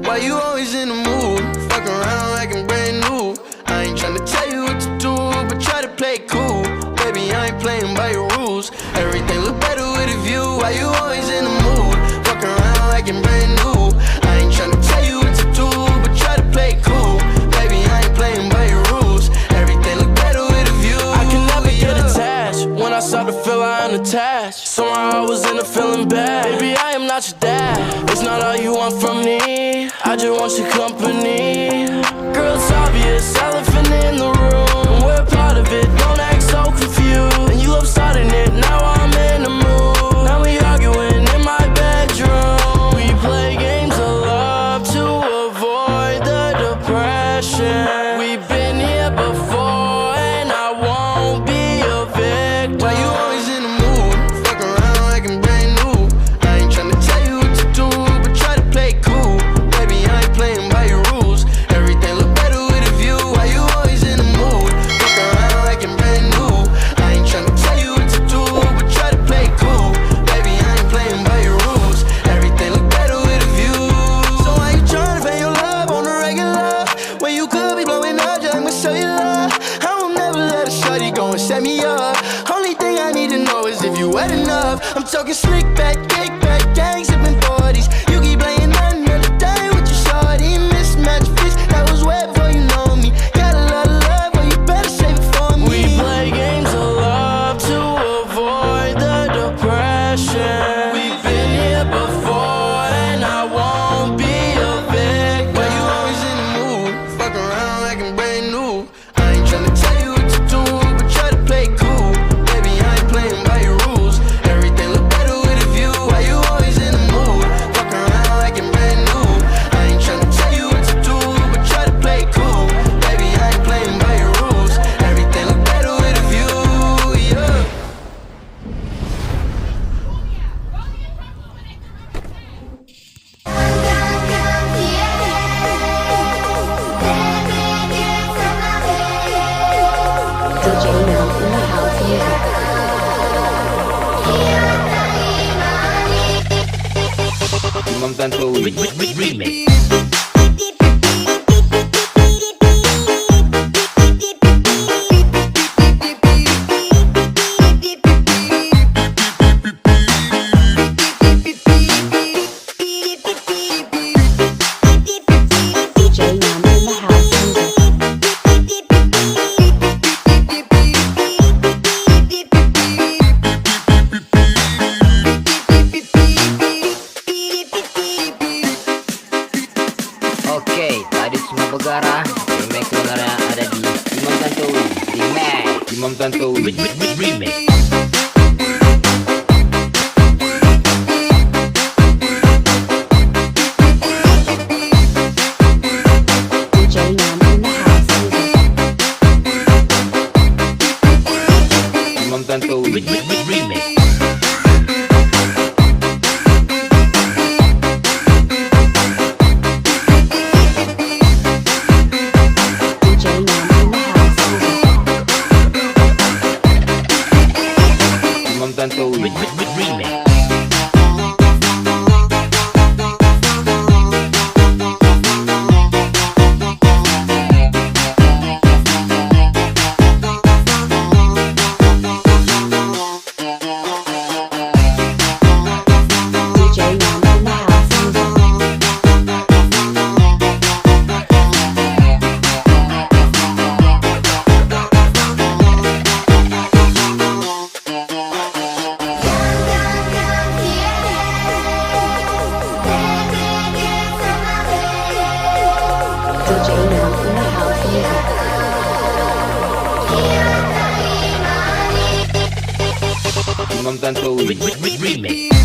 Why you always in the mood? Fuck around like I'm brand new. I ain't tryna tell you what to do, but try to play it cool. Baby, I ain't playing by your rules. Everything look better with a view. Why you always in the mood? Fuck around like I'm brand new. I ain't tryna tell you what to do, but try to play it cool. Baby, I ain't playing by your rules. Everything look better with a view. I can never get attached. When I start to feel I unattached, somehow I was in a feeling bad. Baby, I am not your dad. It's not all you want from me. I just want your company. Girl, it's obvious, elephant in the room. We're part of it, don't act so confused. And you love starting it, now I'm in the mood. Now we arguing in my bedroom. We play games of love to avoid the depression. We've been here before and I won't be a victim. Why you always in the mood? Fuck around like I'm brand new. I ain't tryna tell you what to do, but try to play it cool. Baby, I ain't playing by your rules. Everything look better with a view. Why you always in the mood? Fuck around like I'm brand new. I ain't tryna tell you what to do, but try to play it cool. Baby, I ain't playing by your rules. Everything look better with a view. So why you tryna pay your love on the regular when you could be blowing up just like my cellular? I will never let a shorty go and set me up. Only thing I need to know is if you wet enough. I'm talking slick back, kick back, gang sipping 40s. You keep playing another day with your shorty. Mismatched fish that was wet before you know me. Got a lot of love, but you better save it for me. We play games of love to avoid the depression. We've been here before and I won't be a victim. Why you always in the mood? Fuck around like I'm brand new. I ain't tryna tell you what to do, but try to play it cool. Baby, I ain't playing by your rules. Everything look better with a view. Why you always in the mood? Fuck around like I'm brand new. I ain't tryna tell you what to do, but try to play it cool. Baby, I ain't playing by your rules. Everything look better with a view, yeah. DJ Mel in the house music. Imam Tantowi Remix. DJ Mel in the house music. Oke, tadi semua Begara. Remix dengarnya ada di Imam Tantowi Remix. Imam Tantowi Remix. DJ Mel in the house music. Imam Tantowi Remix. DJ Mel in the house music. Imam Tantowi Remix. DJ Mel in the house music. DJ Mel in the house music. Imam Tantowi Remix.